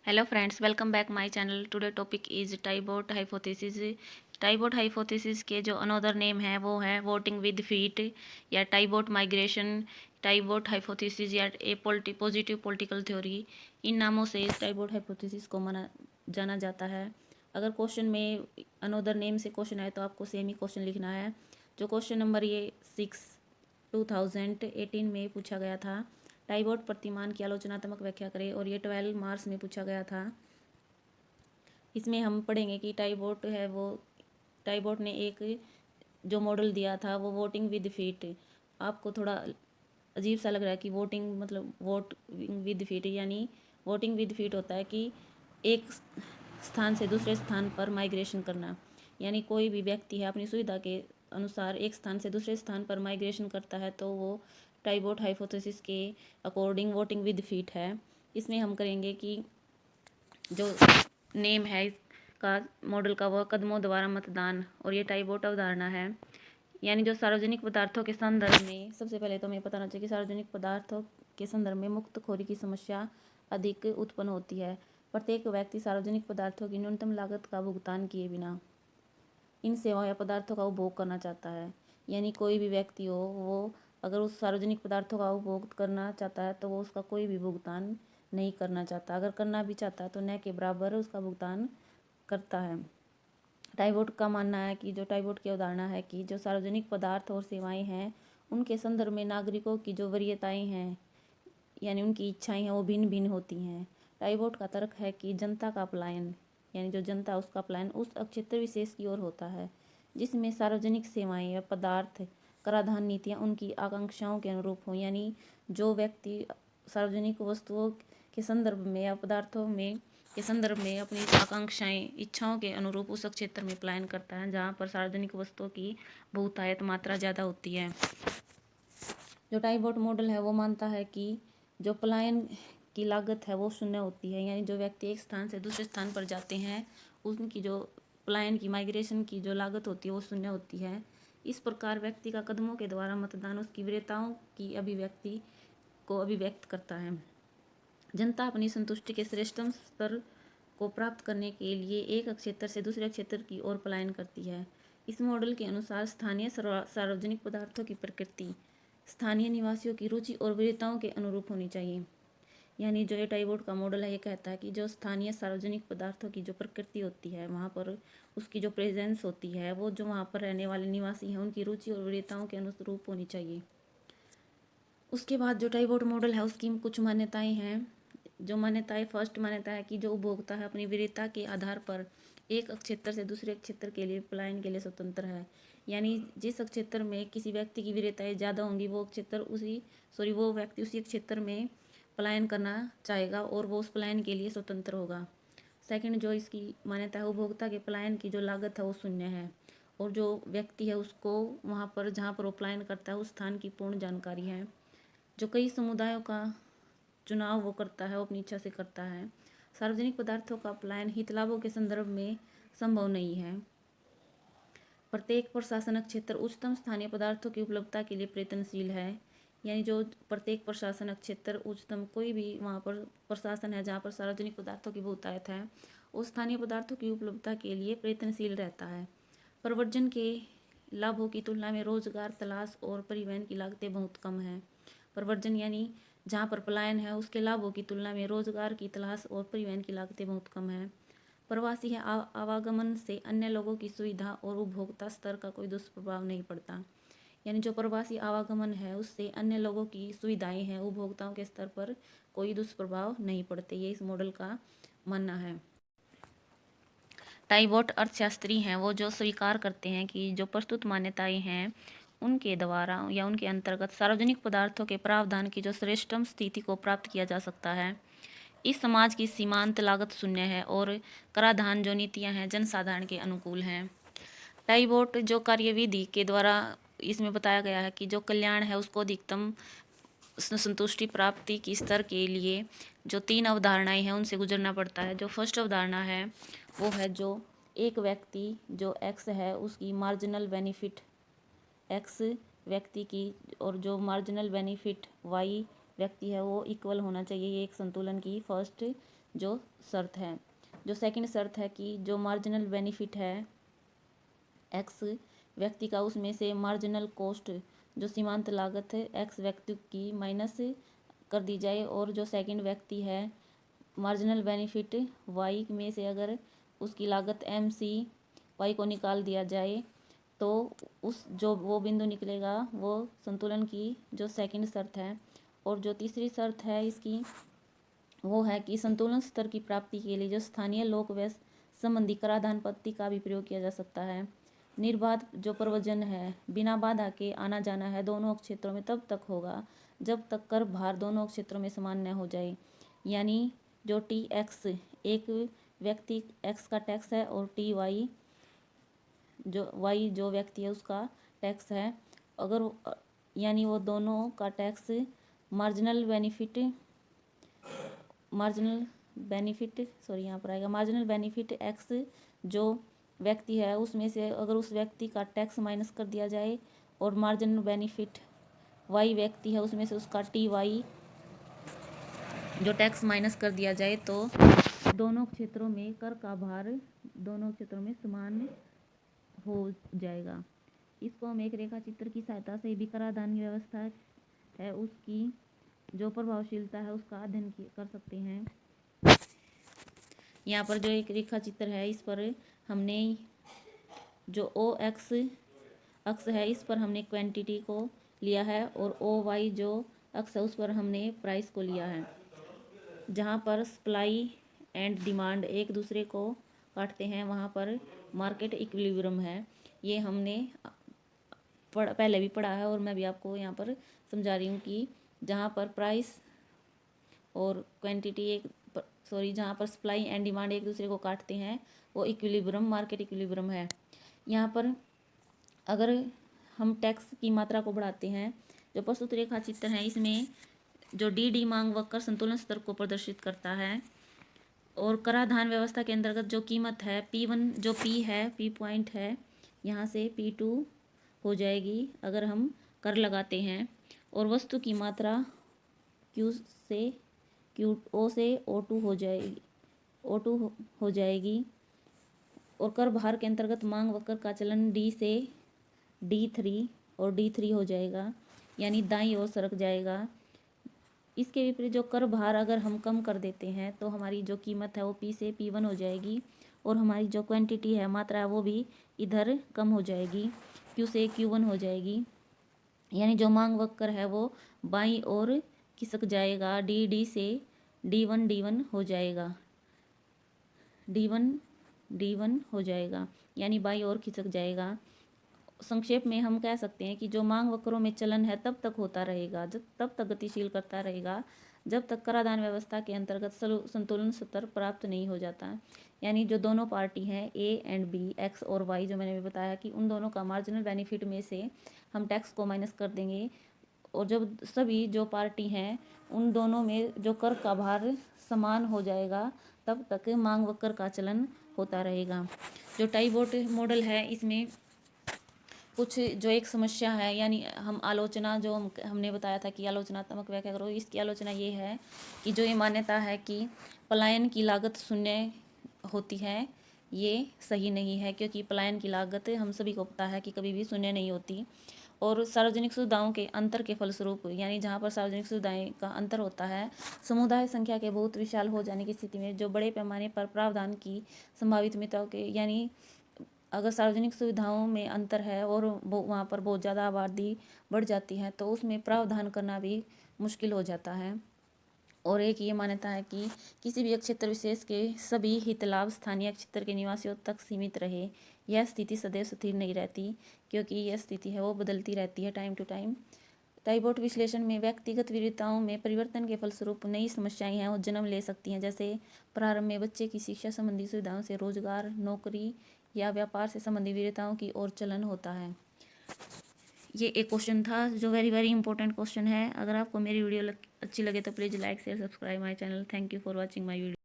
Hello friends, welcome back my channel. Today topic is Tiebout hypothesis. Tiebout hypothesis के जो another name है वो है वोटिंग विद फीट या टाइबोट माइग्रेशन, टाइबोट हाइपोथेसिस या ए पॉजिटिव पॉलिटिकल थ्योरी. इन नामों से टाइबोट हाइपोथेसिस को जाना जाता है. अगर क्वेश्चन में अनदर नेम से क्वेश्चन आए तो आपको सेम ही क्वेश्चन लिखना है. जो क्वेश्चन नंबर ये 2018 में पूछा गया था. टाइबोट प्रतिमान की आलोचनात्मक व्याख्या करें, और ये 12 मार्च में पूछा गया था. इसमें हम पढ़ेंगे कि टाइबोट ने एक जो मॉडल दिया था वो वोटिंग विद फीट. आपको थोड़ा अजीब सा लग रहा है कि वोटिंग मतलब वोट विद फीट, यानी वोटिंग विद फीट होता है कि एक स्थान से दूसरे स्थान पर माइग्रेशन करना. यानी कोई भी व्यक्ति है अपनी सुविधा के अनुसार एक स्थान से दूसरे स्थान पर माइग्रेशन करता है तो वो टाइबोट हाइपोथेसिस के अकॉर्डिंग वोटिंग विद फीट है. इसमें हम करेंगे कि जो नेम है इसका मॉडल का वो कदमों द्वारा मतदान, और ये टाइबोट अवधारणा है. यानी जो सार्वजनिक पदार्थों के संदर्भ में, सबसे पहले तो हमें पता होना चाहिए कि सार्वजनिक पदार्थों के संदर्भ में मुक्तखोरी की समस्या अधिक उत्पन्न होती है. प्रत्येक व्यक्ति सार्वजनिक पदार्थों की न्यूनतम लागत का भुगतान किए बिना इन सेवाओं या पदार्थों का उपभोग करना चाहता है. यानी कोई भी व्यक्ति हो, वो अगर उस सार्वजनिक पदार्थों का उपभोग करना चाहता है तो वो उसका कोई भी भुगतान नहीं करना चाहता. अगर करना भी चाहता है तो न के बराबर उसका भुगतान करता है. टाइबोट का मानना है कि जो टाइबोट की अवधारणा है कि जो सार्वजनिक पदार्थ और सेवाएं हैं उनके संदर्भ में नागरिकों की जो वरीयताएं हैं यानी उनकी इच्छाएं हैं वो भिन्न भिन्न होती हैं. टाइबोट का तर्क है कि जनता का पलायन, यानी जो जनता है उसका पलायन उस क्षेत्र विशेष की ओर होता है जिसमें सार्वजनिक सेवाएं या पदार्थ कराधान नीतियां उनकी आकांक्षाओं के अनुरूप हों. यानी जो व्यक्ति सार्वजनिक वस्तुओं के संदर्भ में या पदार्थों में के संदर्भ में अपनी आकांक्षाएं इच्छाओं के अनुरूप उस क्षेत्र में पलायन करता है जहाँ पर सार्वजनिक वस्तुओं की बहुतायत मात्रा ज़्यादा होती है. जो टाइबोट मॉडल है वो मानता है कि जो पलायन की लागत है वो शून्य होती है. यानी जो व्यक्ति एक स्थान से दूसरे स्थान पर जाते हैं उनकी जो पलायन की माइग्रेशन की जो लागत होती है वो शून्य होती है. इस प्रकार व्यक्ति का कदमों के द्वारा मतदान उसकी वरीयताओं की अभिव्यक्ति को अभिव्यक्त करता है. जनता अपनी संतुष्टि के श्रेष्ठतम स्तर को प्राप्त करने के लिए एक क्षेत्र से दूसरे क्षेत्र की ओर पलायन करती है. इस मॉडल के अनुसार स्थानीय सार्वजनिक पदार्थों की प्रकृति स्थानीय निवासियों की रुचि और वरीयताओं के अनुरूप होनी चाहिए. यानी जो ये टाइबोट का मॉडल है ये कहता है कि जो स्थानीय सार्वजनिक पदार्थों की जो प्रकृति होती है वहाँ पर उसकी जो प्रेजेंस होती है वो जो वहाँ पर रहने वाले निवासी हैं उनकी रुचि और वरीयताओं के अनुरूप होनी चाहिए. उसके बाद जो टाइबोट मॉडल है उसकी कुछ मान्यताएं हैं. जो मान्यताएं, फर्स्ट मान्यता है कि जो उपभोक्ता है अपनी वरीयता के आधार पर एक क्षेत्र से दूसरे क्षेत्र के लिए पलायन के लिए स्वतंत्र है. यानी जिस क्षेत्र में किसी व्यक्ति की वरीयताएं ज़्यादा होंगी वो व्यक्ति उसी क्षेत्र में पलायन करना चाहेगा और वो उस पलायन के लिए स्वतंत्र होगा. सेकंड जो इसकी मान्यता है, उपभोक्ता के पलायन की जो लागत है वो शून्य है, और जो व्यक्ति है उसको वहाँ पर जहाँ पर वो पलायन करता है उस स्थान की पूर्ण जानकारी है. जो कई समुदायों का चुनाव वो करता है, वो अपनी इच्छा से करता है. सार्वजनिक पदार्थों का पलायन हित लाभों के संदर्भ में संभव नहीं है. प्रत्येक प्रशासनिक क्षेत्र उच्चतम स्थानीय पदार्थों की उपलब्धता के लिए प्रयत्नशील है. यानी जो प्रत्येक प्रशासनिक क्षेत्र उच्चतम कोई भी वहाँ पर प्रशासन है जहाँ पर सार्वजनिक पदार्थों की बहुतायत है वो स्थानीय पदार्थों की उपलब्धता के लिए प्रयत्नशील रहता है. प्रव्रजन के लाभों की तुलना में रोजगार तलाश और परिवहन की लागतें बहुत कम है. प्रव्रजन यानी जहाँ पर पलायन है उसके लाभों की तुलना में रोजगार की तलाश और परिवहन की लागतें बहुत कम है. प्रवासी है आवागमन से अन्य लोगों की सुविधा और उपभोक्ता स्तर का कोई दुष्प्रभाव नहीं पड़ता. यानी जो प्रवासी आवागमन है उससे अन्य लोगों की सुविधाएं हैं, उपभोक्ताओं के स्तर पर कोई दुष्प्रभाव नहीं पड़ते. ये इस मॉडल का मानना है. टाइबोट अर्थशास्त्री हैं वो जो स्वीकार करते हैं कि जो प्रस्तुत मान्यताएं हैं उनके द्वारा या उनके अंतर्गत सार्वजनिक पदार्थों के प्रावधान की जो श्रेष्ठतम स्थिति को प्राप्त किया जा सकता है. इस समाज की सीमांत लागत शून्य है और कराधान जो नीतियां हैं जनसाधारण के अनुकूल हैं. टाइबोट जो कार्यविधि के द्वारा इसमें बताया गया है कि जो कल्याण है उसको अधिकतम संतुष्टि प्राप्ति की स्तर के लिए जो 3 अवधारणाएं हैं उनसे गुजरना पड़ता है. जो फर्स्ट अवधारणा है वो है जो एक व्यक्ति जो एक्स है उसकी मार्जिनल बेनिफिट एक्स व्यक्ति की और जो मार्जिनल बेनिफिट वाई व्यक्ति है वो इक्वल होना चाहिए. ये एक संतुलन की फर्स्ट जो शर्त है। जो सेकंड शर्त है कि जो मार्जिनल बेनिफिट है एक्स व्यक्ति का, उसमें से मार्जिनल कॉस्ट जो सीमांत लागत है एक्स व्यक्ति की माइनस कर दी जाए, और जो सेकंड व्यक्ति है मार्जिनल बेनिफिट वाई में से अगर उसकी लागत एम सी वाई को निकाल दिया जाए तो उस जो वो बिंदु निकलेगा वो संतुलन की जो सेकंड शर्त है। और जो तीसरी शर्त है इसकी वो है कि संतुलन स्तर की प्राप्ति के लिए जो स्थानीय लोक व्यय संबंधी कराधान पद्धति का भी प्रयोग किया जा सकता है। निर्बाध जो प्रवचन है, बिना बाधा के आना जाना है दोनों क्षेत्रों में तब तक होगा जब तक कर भार दोनों क्षेत्रों में समान न हो जाए। यानी जो टी एक्स एक व्यक्ति एक्स का टैक्स है और टी वाई जो व्यक्ति है उसका टैक्स है, अगर यानी वो दोनों का टैक्स मार्जिनल बेनिफिट एक्स जो व्यक्ति है उसमें से अगर उस व्यक्ति का टैक्स माइनस कर दिया जाए और मार्जिनल बेनिफिट वाई व्यक्ति है उसमें से उसका टी वाई जो टैक्स माइनस कर दिया जाए तो दोनों क्षेत्रों में कर का भार दोनों क्षेत्रों में समान हो जाएगा। इसको हम एक रेखा चित्र की सहायता से भी कराधान की व्यवस्था है उसकी जो प्रभावशीलता है उसका अध्ययन कर सकते हैं। यहाँ पर जो एक रेखा चित्र है इस पर हमने जो ओ एक्स अक्ष है इस पर हमने क्वांटिटी को लिया है और ओ वाई जो अक्ष है उस पर हमने प्राइस को लिया है। जहाँ पर सप्लाई एंड डिमांड एक दूसरे को काटते हैं वहाँ पर मार्केट इक्विलिब्रियम है। ये हमने पहले भी पढ़ा है और मैं भी आपको यहाँ पर समझा रही हूँ कि जहाँ पर प्राइस और क्वांटिटी जहाँ पर सप्लाई एंड डिमांड एक दूसरे को काटते हैं वो इक्विलिब्रियम मार्केट इक्विलिब्रियम है। यहाँ पर अगर हम टैक्स की मात्रा को बढ़ाते हैं, जो प्रस्तुत रेखा चित्र है इसमें जो डी मांग वक्र संतुलन स्तर को प्रदर्शित करता है और कराधान व्यवस्था के अंतर्गत जो कीमत है P1 जो P है P पॉइंट है यहाँ से P2 हो जाएगी अगर हम कर लगाते हैं, और वस्तु की मात्रा Q से O से O2 हो जाएगी और कर भार के अंतर्गत मांग वक्र का चलन D से D3 और D3 हो जाएगा, यानी दाईं ओर सरक जाएगा। इसके विपरीत जो कर भार अगर हम कम कर देते हैं तो हमारी जो कीमत है वो P से P1 हो जाएगी और हमारी जो क्वांटिटी है मात्रा है वो भी इधर कम हो जाएगी, Q से Q1 हो जाएगी। यानी जो मांग वक्र है वो बाईं ओर खिसक जाएगा, D से D1 हो जाएगा, D1 हो जाएगा यानी बाईं ओर खिसक जाएगा। संक्षेप में हम कह सकते हैं कि जो मांग वक्रों में चलन है तब तक होता रहेगा, तब तक गतिशील करता रहेगा जब तक कराधान व्यवस्था के अंतर्गत संतुलन स्तर प्राप्त नहीं हो जाता। यानी जो दोनों पार्टी हैं ए एंड बी एक्स और वाई, जो मैंने भी बताया कि उन दोनों का मार्जिनल बेनिफिट में से हम टैक्स को माइनस कर देंगे और जब सभी जो पार्टी हैं उन दोनों में जो कर का भार समान हो जाएगा तब तक मांग वक्र का चलन होता रहेगा। जो टाइबोट मॉडल है इसमें कुछ जो एक समस्या है, यानी हम आलोचना जो हमने बताया था कि आलोचनात्मक व्याख्या करो, इसकी आलोचना ये है कि जो ये मान्यता है कि पलायन की लागत शून्य होती है ये सही नहीं है, क्योंकि पलायन की लागत हम सभी को पता है कि कभी भी शून्य नहीं होती और सार्वजनिक सुविधाओं के अंतर के फलस्वरूप, यानी जहाँ पर सार्वजनिक सुविधाएं का अंतर होता है, समुदाय संख्या के बहुत विशाल हो जाने की स्थिति में जो बड़े पैमाने पर प्रावधान की संभावित मितों के, यानी अगर सार्वजनिक सुविधाओं में अंतर है और वहाँ पर बहुत ज़्यादा आबादी बढ़ जाती है तो उसमें प्रावधान करना भी मुश्किल हो जाता है। और एक ये मान्यता है कि किसी भी क्षेत्र विशेष के सभी हित लाभ स्थानीय क्षेत्र के निवासियों तक सीमित रहे। यह स्थिति सदैव स्थिर नहीं रहती, क्योंकि यह स्थिति है वो बदलती रहती है टाइम टू टाइम। टाइबोट विश्लेषण में व्यक्तिगत विविधताओं में परिवर्तन के फलस्वरूप नई समस्याएं हैं वो जन्म ले सकती हैं, जैसे प्रारंभ में बच्चे की शिक्षा संबंधी सुविधाओं से रोजगार, नौकरी या व्यापार से संबंधित विविधताओं की ओर चलन होता है। ये एक क्वेश्चन था जो वेरी इंपॉर्टेंट क्वेश्चन है। अगर आपको मेरी वीडियो अच्छी लगे तो please like share subscribe my channel. Thank you for watching my video.